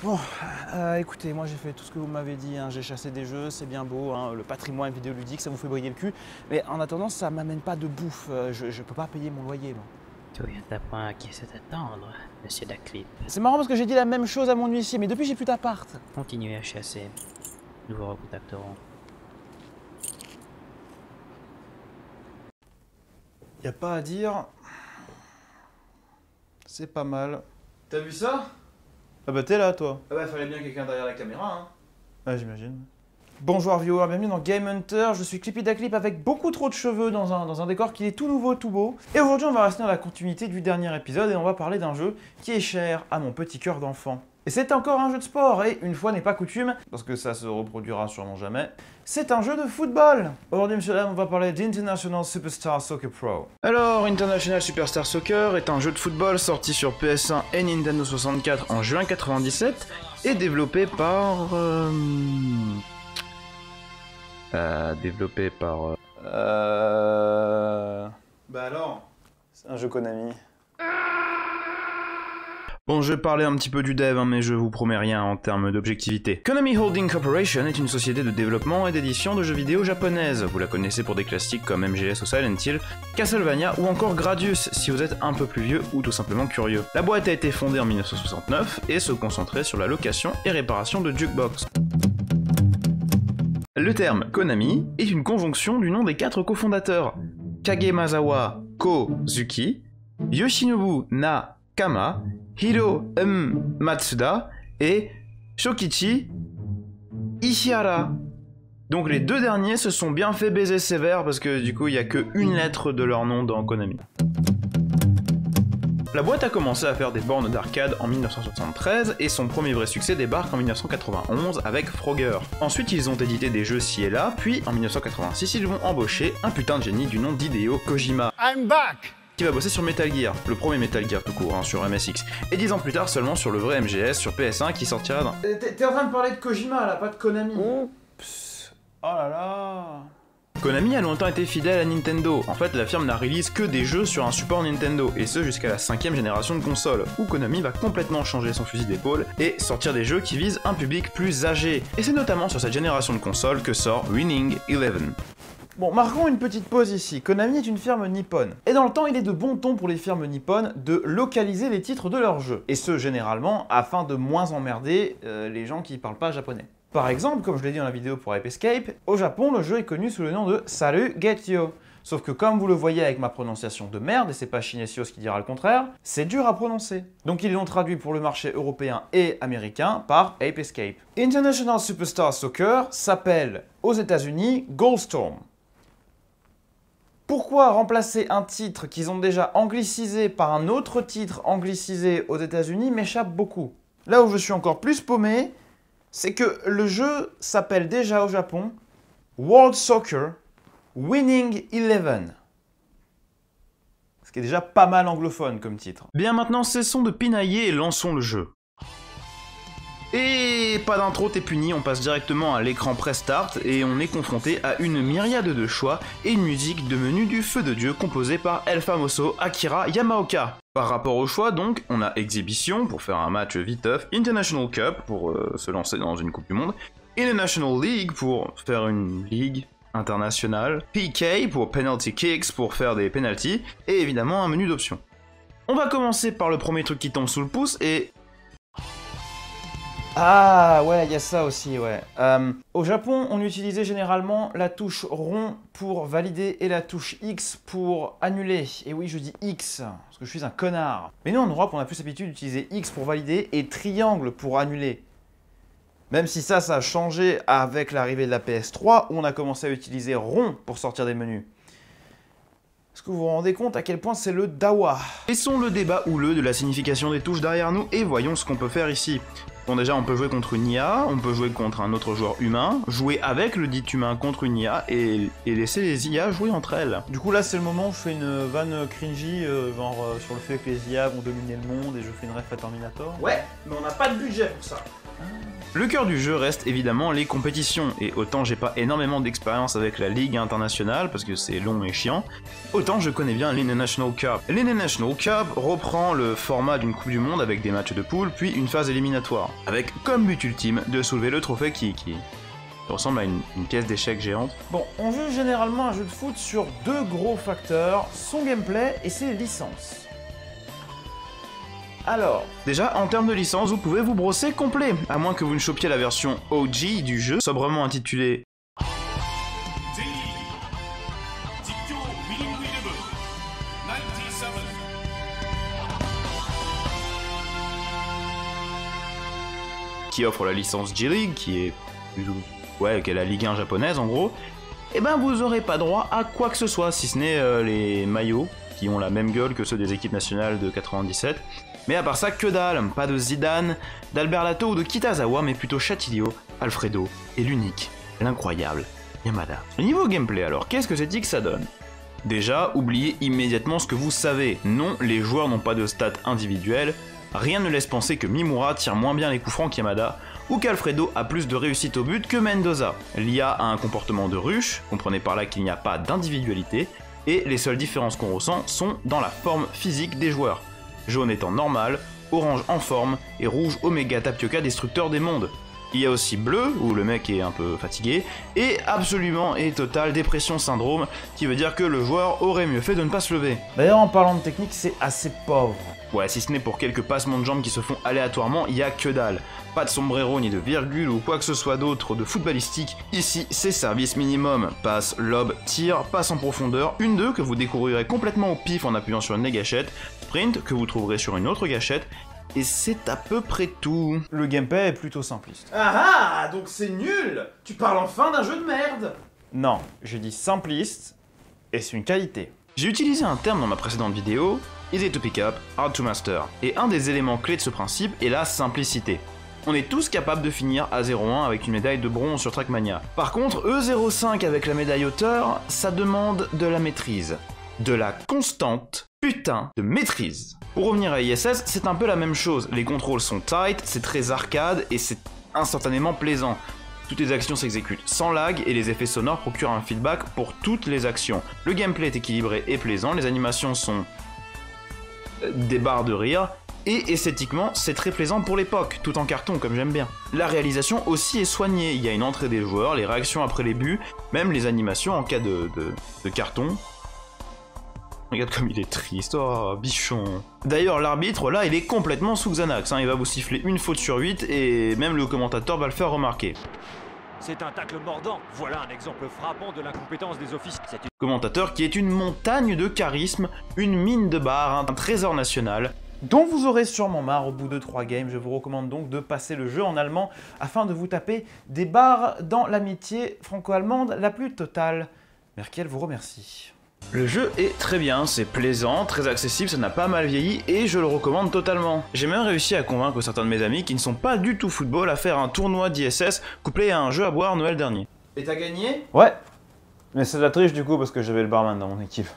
Bon, écoutez, moi j'ai fait tout ce que vous m'avez dit, hein. J'ai chassé des jeux, c'est bien beau, hein. Le patrimoine vidéoludique, ça vous fait briller le cul. Mais en attendant, ça m'amène pas de bouffe. Je peux pas payer mon loyer, moi. Tout est à point qui sait attendre, monsieur Daclip. C'est marrant parce que j'ai dit la même chose à mon huissier, mais depuis j'ai plus d'appart. Continuez à chasser. Nous vous recontacterons. Y a pas à dire. C'est pas mal. T'as vu ça? Ah bah t'es là toi. Ah bah fallait bien quelqu'un derrière la caméra, hein. Ah j'imagine. Bonjour viewers, bienvenue dans Game Hunter, je suis Clippy Daclip avec beaucoup trop de cheveux dans un décor qui est tout nouveau, tout beau. Et aujourd'hui on va rester dans la continuité du dernier épisode et on va parler d'un jeu qui est cher à mon petit cœur d'enfant. Et c'est encore un jeu de sport, et une fois n'est pas coutume, parce que ça se reproduira sûrement jamais, c'est un jeu de football. Aujourd'hui, monsieur dames, on va parler d'International Superstar Soccer Pro. Alors, International Superstar Soccer est un jeu de football sorti sur PS1 et Nintendo 64 en juin 97, et développé par... Bah alors, c'est un jeu Konami. Bon, je vais parler un petit peu du dev, hein, mais je vous promets rien en termes d'objectivité. Konami Holding Corporation est une société de développement et d'édition de jeux vidéo japonaise. Vous la connaissez pour des classiques comme MGS ou Silent Hill, Castlevania ou encore Gradius, si vous êtes un peu plus vieux ou tout simplement curieux. La boîte a été fondée en 1969 et se concentrait sur la location et réparation de jukebox. Le terme Konami est une conjonction du nom des 4 cofondateurs, Kagemazawa Kozuki, Yoshinobu Nakama, Hiro Matsuda et Shokichi Ishihara. Donc les deux derniers se sont bien fait baiser sévère parce que du coup il n'y a qu'une lettre de leur nom dans Konami. La boîte a commencé à faire des bornes d'arcade en 1973 et son premier vrai succès débarque en 1991 avec Frogger. Ensuite ils ont édité des jeux ci et là, puis en 1986 ils vont embaucher un putain de génie du nom d'Hideo Kojima. I'm back! Qui va bosser sur Metal Gear, le premier Metal Gear tout court, hein, sur MSX, et 10 ans plus tard seulement sur le vrai MGS sur PS1 qui sortira dans... T'es en train de parler de Kojima là, pas de Konami. Psst. Oh là là. Konami a longtemps été fidèle à Nintendo. En fait, la firme n'a release que des jeux sur un support Nintendo, et ce jusqu'à la 5ème génération de consoles, où Konami va complètement changer son fusil d'épaule et sortir des jeux qui visent un public plus âgé. Et c'est notamment sur cette génération de consoles que sort Winning Eleven. Bon, marquons une petite pause ici. Konami est une firme nippone. Et dans le temps, il est de bon ton pour les firmes nippones de localiser les titres de leurs jeux. Et ce, généralement, afin de moins emmerder les gens qui parlent pas japonais. Par exemple, comme je l'ai dit dans la vidéo pour Ape Escape, au Japon, le jeu est connu sous le nom de Saru Getyo. Sauf que comme vous le voyez avec ma prononciation de merde, et c'est pas Shinesios qui dira le contraire, c'est dur à prononcer. Donc ils l'ont traduit pour le marché européen et américain par Ape Escape. International Superstar Soccer s'appelle aux États-Unis Goalstorm. Pourquoi remplacer un titre qu'ils ont déjà anglicisé par un autre titre anglicisé aux États-Unis m'échappe beaucoup. Là où je suis encore plus paumé, c'est que le jeu s'appelle déjà au Japon World Soccer Winning Eleven. Ce qui est déjà pas mal anglophone comme titre. Bien maintenant, cessons de pinailler et lançons le jeu. Et pas d'intro, t'es puni, on passe directement à l'écran pré-start et on est confronté à une myriade de choix et une musique de menu du feu de Dieu composée par El Famoso Akira Yamaoka. Par rapport au choix donc, on a Exhibition pour faire un match viteuf, International Cup pour se lancer dans une Coupe du Monde, International League pour faire une ligue internationale, PK pour Penalty Kicks pour faire des penalties, et évidemment un menu d'options. On va commencer par le premier truc qui tombe sous le pouce et... Ah ouais, il y a ça aussi, ouais. Au Japon, on utilisait généralement la touche rond pour valider et la touche X pour annuler. Et oui, je dis X, parce que je suis un connard. Mais nous, en Europe, on a plus l'habitude d'utiliser X pour valider et triangle pour annuler. Même si ça a changé avec l'arrivée de la PS3, où on a commencé à utiliser rond pour sortir des menus. Est-ce que vous vous rendez compte à quel point c'est le dawa? Laissons le débat houleux de la signification des touches derrière nous et voyons ce qu'on peut faire ici. Bon déjà on peut jouer contre une IA, on peut jouer contre un autre joueur humain, jouer avec le dit humain contre une IA et laisser les IA jouer entre elles. Du coup là c'est le moment où je fais une vanne cringy sur le fait que les IA vont dominer le monde et je fais une ref à Terminator. Ouais, mais on n'a pas de budget pour ça. Le cœur du jeu reste évidemment les compétitions, et autant j'ai pas énormément d'expérience avec la Ligue internationale, parce que c'est long et chiant, autant je connais bien l'International Cup. L'International Cup reprend le format d'une Coupe du Monde avec des matchs de poule, puis une phase éliminatoire, avec comme but ultime de soulever le trophée qui ressemble à une pièce d'échecs géante. Bon, on joue généralement un jeu de foot sur deux gros facteurs, son gameplay et ses licences. Alors, déjà, en termes de licence, vous pouvez vous brosser complet, à moins que vous ne chopiez la version OG du jeu, sobrement intitulée qui offre la licence J-League, qui est qui est la Ligue 1 japonaise en gros, et ben vous aurez pas droit à quoi que ce soit, si ce n'est les maillots, qui ont la même gueule que ceux des équipes nationales de 97. Mais à part ça, que dalle, pas de Zidane, d'Albert Lato ou de Kitazawa, mais plutôt Chatilio, Alfredo et l'unique, l'incroyable Yamada. Niveau gameplay alors, qu'est-ce que c'est que ça donne? Déjà, oubliez immédiatement ce que vous savez. Non, les joueurs n'ont pas de stats individuelles, rien ne laisse penser que Mimura tire moins bien les coups francs qu'Yamada, ou qu'Alfredo a plus de réussite au but que Mendoza. L'IA a un comportement de ruche, comprenez par là qu'il n'y a pas d'individualité, et les seules différences qu'on ressent sont dans la forme physique des joueurs. Jaune étant normal, orange en forme, et rouge Oméga Tapioca destructeur des mondes. Il y a aussi bleu, où le mec est un peu fatigué, et absolument et total dépression syndrome, qui veut dire que le joueur aurait mieux fait de ne pas se lever. D'ailleurs, en parlant de technique, c'est assez pauvre. Ouais, si ce n'est pour quelques passements de jambes qui se font aléatoirement, il y a que dalle. Pas de sombrero ni de virgule ou quoi que ce soit d'autre de footballistique. Ici, c'est service minimum. Passe, lob, tir, passe en profondeur, une 2 que vous découvrirez complètement au pif en appuyant sur une des gâchettes, sprint que vous trouverez sur une autre gâchette, et c'est à peu près tout. Le gameplay est plutôt simpliste. Ah, donc c'est nul! Tu parles enfin d'un jeu de merde! Non, j'ai dit simpliste, et c'est une qualité. J'ai utilisé un terme dans ma précédente vidéo, easy to pick up, hard to master, et un des éléments clés de ce principe est la simplicité. On est tous capables de finir à 0-1 avec une médaille de bronze sur Trackmania. Par contre, E05 avec la médaille hauteur, ça demande de la maîtrise. De la constante putain de maîtrise. Pour revenir à ISS, c'est un peu la même chose. Les contrôles sont tight, c'est très arcade et c'est instantanément plaisant. Toutes les actions s'exécutent sans lag et les effets sonores procurent un feedback pour toutes les actions. Le gameplay est équilibré et plaisant, les animations sont des barres de rire, et esthétiquement c'est très plaisant pour l'époque, tout en carton comme j'aime bien. La réalisation aussi est soignée, il y a une entrée des joueurs, les réactions après les buts, même les animations en cas de carton. Regarde comme il est triste, oh bichon. D'ailleurs l'arbitre là il est complètement sous Xanax, hein. Il va vous siffler une faute sur 8 et même le commentateur va le faire remarquer. C'est un tacle mordant, voilà un exemple frappant de l'incompétence des officiers. Commentateur qui est une montagne de charisme, une mine de barres, un trésor national. Dont vous aurez sûrement marre au bout de 3 games, je vous recommande donc de passer le jeu en allemand afin de vous taper des barres dans l'amitié franco-allemande la plus totale. Merkel vous remercie. Le jeu est très bien, c'est plaisant, très accessible, ça n'a pas mal vieilli et je le recommande totalement. J'ai même réussi à convaincre certains de mes amis qui ne sont pas du tout football à faire un tournoi d'ISS couplé à un jeu à boire Noël dernier. Et t'as gagné? Ouais, mais c'est de la triche du coup parce que j'avais le barman dans mon équipe.